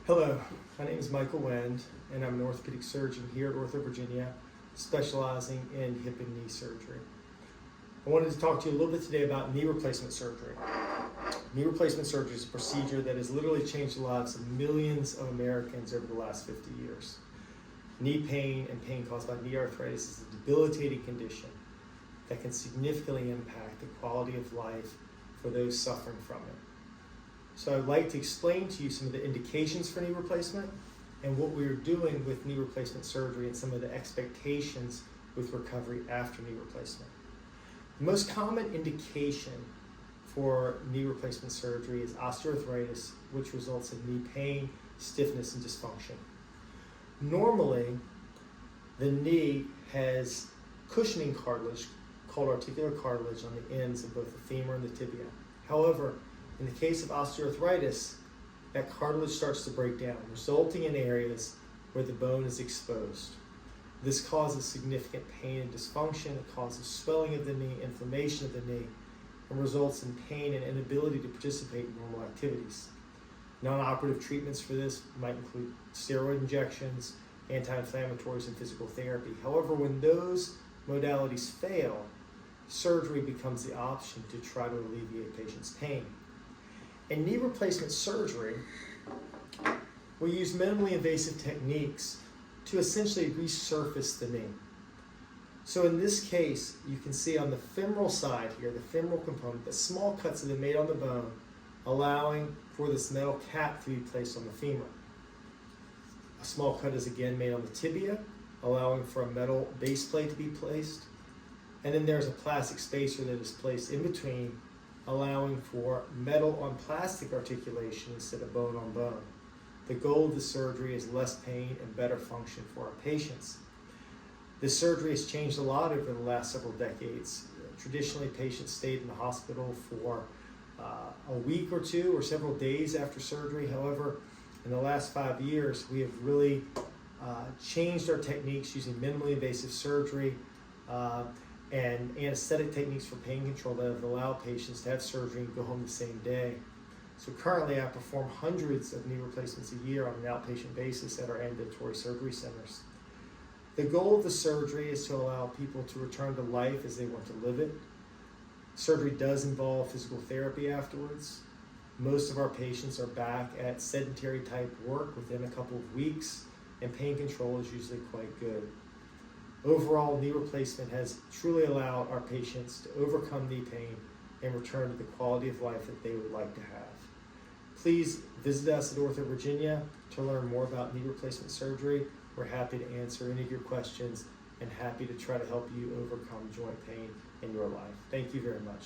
Hello, my name is Michael Wend, and I'm an orthopedic surgeon here at Ortho Virginia, specializing in hip and knee surgery. I wanted to talk to you a little bit today about knee replacement surgery. Knee replacement surgery is a procedure that has literally changed the lives of millions of Americans over the last 50 years. Knee pain and pain caused by knee arthritis is a debilitating condition that can significantly impact the quality of life for those suffering from it. So I'd like to explain to you some of the indications for knee replacement and what we're doing with knee replacement surgery and some of the expectations with recovery after knee replacement. The most common indication for knee replacement surgery is osteoarthritis, which results in knee pain, stiffness, and dysfunction. Normally, the knee has cushioning cartilage called articular cartilage on the ends of both the femur and the tibia. However, in the case of osteoarthritis, that cartilage starts to break down, resulting in areas where the bone is exposed. This causes significant pain and dysfunction. It causes swelling of the knee, inflammation of the knee, and results in pain and inability to participate in normal activities. Non-operative treatments for this might include steroid injections, anti-inflammatories, and physical therapy. However, when those modalities fail, surgery becomes the option to try to alleviate patients' pain. In knee replacement surgery, we use minimally invasive techniques to essentially resurface the knee. So in this case, you can see on the femoral side here, the femoral component, the small cuts have been made on the bone, allowing for this metal cap to be placed on the femur. A small cut is again made on the tibia, allowing for a metal base plate to be placed. And then there's a plastic spacer that is placed in between, allowing for metal on plastic articulation instead of bone on bone. The goal of the surgery is less pain and better function for our patients. This surgery has changed a lot over the last several decades. Traditionally, patients stayed in the hospital for a week or two or several days after surgery. However, in the last 5 years, we have really changed our techniques using minimally invasive surgery and anesthetic techniques for pain control that have allowed patients to have surgery and go home the same day. So currently I perform hundreds of knee replacements a year on an outpatient basis at our ambulatory surgery centers. The goal of the surgery is to allow people to return to life as they want to live it. Surgery does involve physical therapy afterwards. Most of our patients are back at sedentary type work within a couple of weeks, and pain control is usually quite good. Overall, knee replacement has truly allowed our patients to overcome knee pain and return to the quality of life that they would like to have. Please visit us at Ortho Virginia to learn more about knee replacement surgery. We're happy to answer any of your questions and happy to try to help you overcome joint pain in your life. Thank you very much.